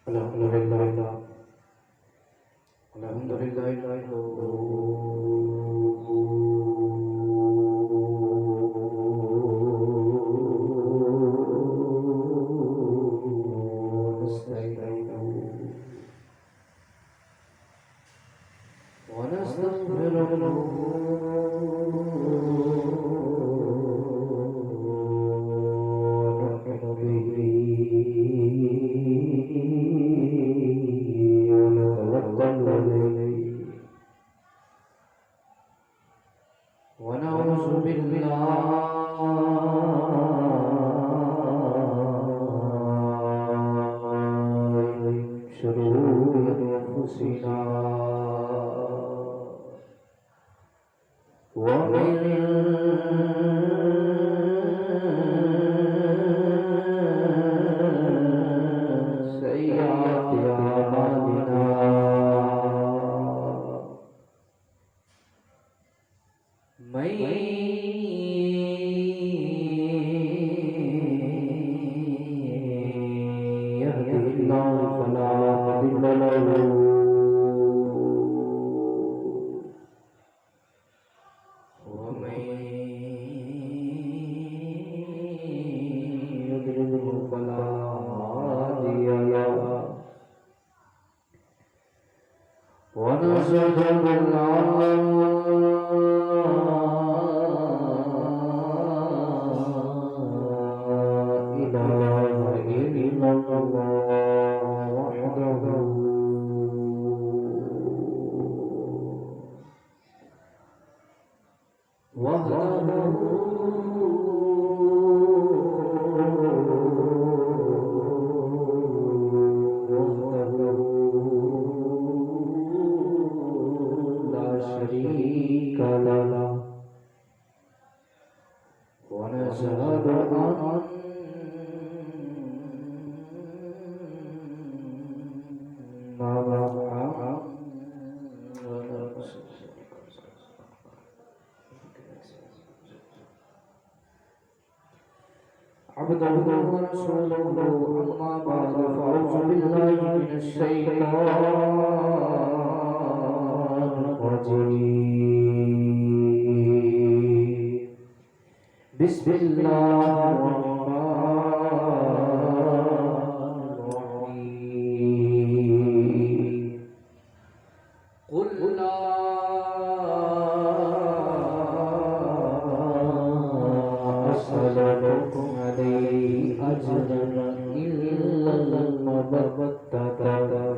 الحمد لله الحمد لله ونستعينه ونستغفره ونؤمن به ونتوكل عليه ونعوذ بالله من شرور أنفسنا ومن سيئات أعمالنا من يهده الله فلا مضل له ومن يضلله فلا هادي له ونشهد أن لا إله إلا الله وحده لا شريك له ونشهد أن عبده ورسوله أما بعد فأعوذ بالله من الشيطان الرجيم بسم الله الرحمن الرحيم قل لا أسألكم عليه أجرا إلا المودة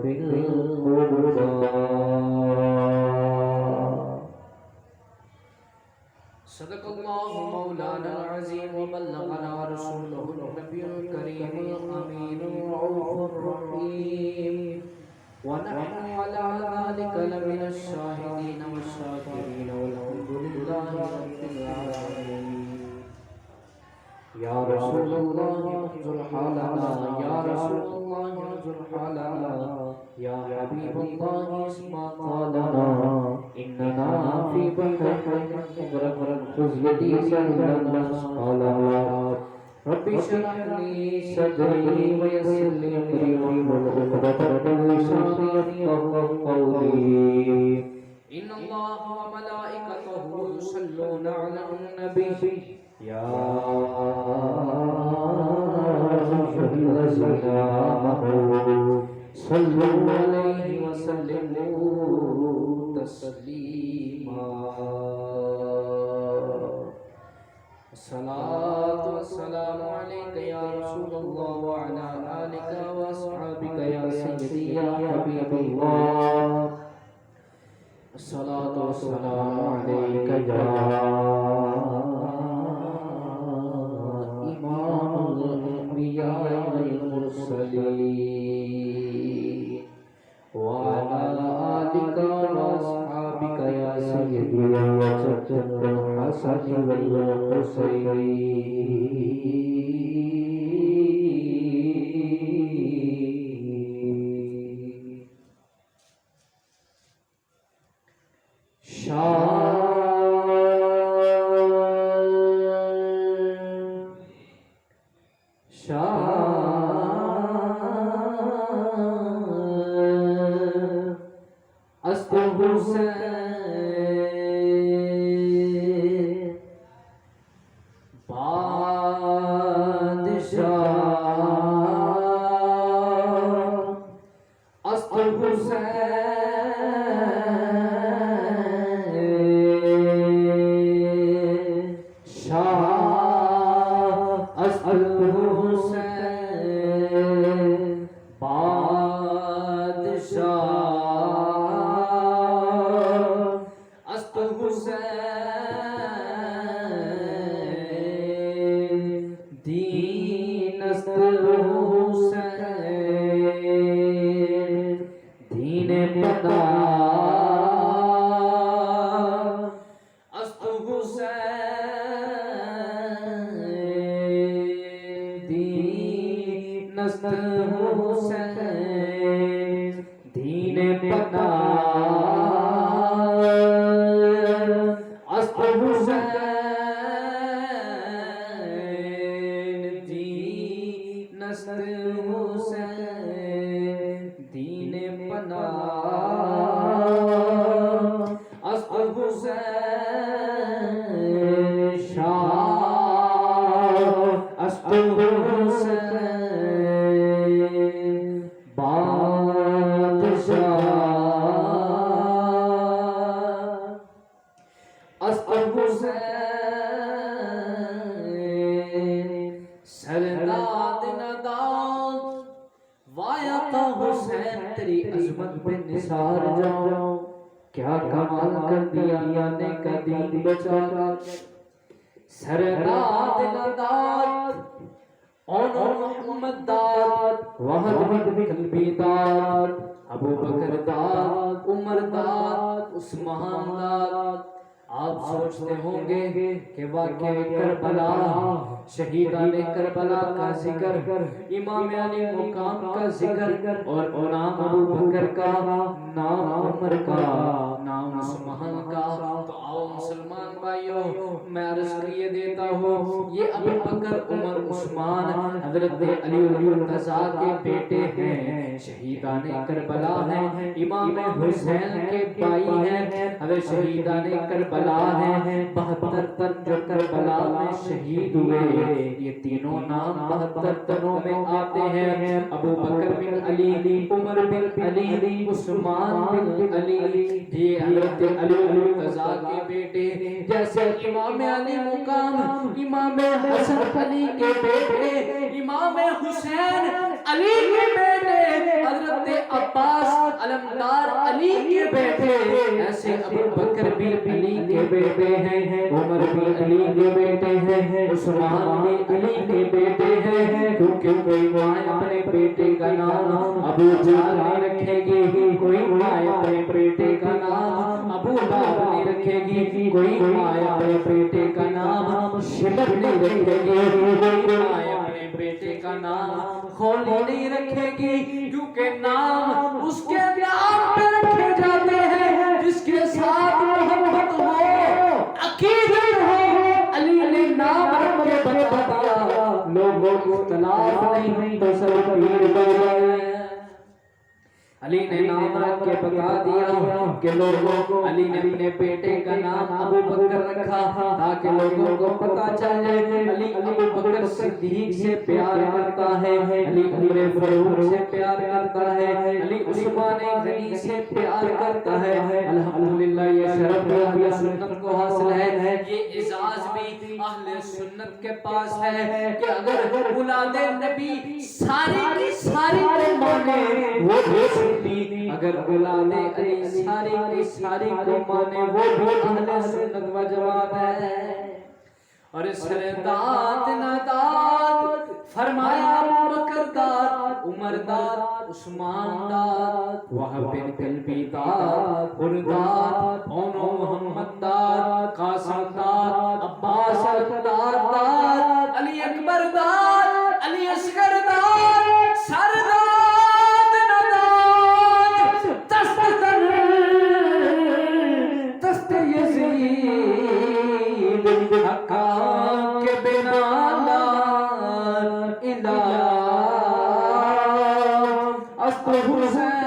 في القربى صدق الله مولانا العظيم وبلغنا رسوله النبي الكريم الأمين الرؤوف الرحيم ونحن على ذلك لمن الشاهدين والشاكرين والحمد لله رب العالمين يا رسول الله انظر حالنا يا رسول الله انظر حالنا يا حبيب الله اسمع قالنا إننا في بحر مغرق خذ يدي سهلا مسقالها رب اشرح لي صدري ويسر لي أمري واحلل عقدة من لساني يفقهوا قولي إن الله وملائكته يصلون على النبي يا أيها الذين آمنوا صلوا عليه وسلموا تسليما الصلاة والسلام عليك يا رسول الله وعلى آلك وأصحابك يا سيدي يا حبيب الله الصلاة والسلام عليك يا إمام الأنبياء والمرسلين وعلى آلك وأصحابك يا سيدي وجد الحسن والحسين شان حسین بادشاہ است حسین شاہ است حسین بادشاہ است حسین دین است حسین دین پناہ است حسین دین است حسین دین پناہ است حسین دین است حسین دین پناہ است حسین شاہ است حسین بادشاہ است حسین سرداد نداد وایت حسین تیری عظمت پہ نثار جاؤ کیا کمال کر دیا نے قدیم بچا سرداد نداد اون محمد داد وحد قلبی داد ابو بکر داد عمر داد عثمان داد آپ سوچتے ہوں گے کہ واقعہ کربلا شہیدان کربلا کا ذکر امام علی مقام کا ذکر اور نام ابو بکر کا نام عمر کا نام عثمان کا تو آؤ مسلمان بھائیو میں عرض کیے دیتا ہوں یہ ابو بکر عمر عثمان حضرت علی مرتضیٰ کے بیٹے ہیں شہیدان کربلا ہیں امام حسین کے بھائی ہیں حضرت شہیدان کربلا ہیں 72 تن جو کربلا میں شہید ہوئے یہ تینوں نام 72 تنوں میں آتے ہیں ابو بکر بن علی عمر بن علی عثمان بن علی یہ حضرت علی مرتضیٰ کے بیٹے جیسے امام علی مقام امام حسن علی کے بیٹے امام حسین علی کے بیٹے حضرت عباس علمدار علی کے بیٹے ایسے ابو بکر بن علی کے بیٹے ہیں عمر بن علی کے بیٹے ہیں عثمان بن علی کے بیٹے ہیں کیونکہ کوئی ماں اپنے بیٹے کا نام ابو جہل نہیں رکھے گی کوئی ماں اپنے بیٹے کا نام ابو لہب نہیں رکھے گی کوئی ماں اپنے بیٹے کا نام شبر نہیں رکھے گی کوئی ماں اپنے بیٹے کا نام خولی نہیں رکھے گی کیونکہ نام اس کے نام پہ رکھے جاتے ہیں جس کے ساتھ محبت ہو عقیدت ہو علی نے نام رکھ کے بتا دیا لوگوں کو اختلاف نہیں تو سب پیر بن گئے علی نے نام رکھ کے بتا دیا کہ لوگوں کو علی نے اپنے بیٹے کا نام ابو بکر رکھا تاکہ لوگوں کو پتا چلے علی ابو بکر صدیق سے پیار کرتا ہے علی عمر فاروق سے پیار کرتا ہے علی عثمان غنی سے پیار کرتا ہے الحمدللہ یہ شرف اہل سنت کو حاصل ہے یہ اعزاز بھی اہل سنت کے پاس ہے کہ اگر اولاد نبی ساری کی ساری کو مانے وہ بھی اگر اولاد علی ساری کی ساری کو مانے وہ بھی اہل سنت و جماعت ہے اور سرداد نداد فرمایا ابو بکر داد عمر داد عثمان داد وہب بن قلبی داد برداد اونو محمد داد قاسم داد عباس داد علی اکبر داد علی اصغر داد سرداد نداد تست یزید حقا کے بنا لا الہ است حسین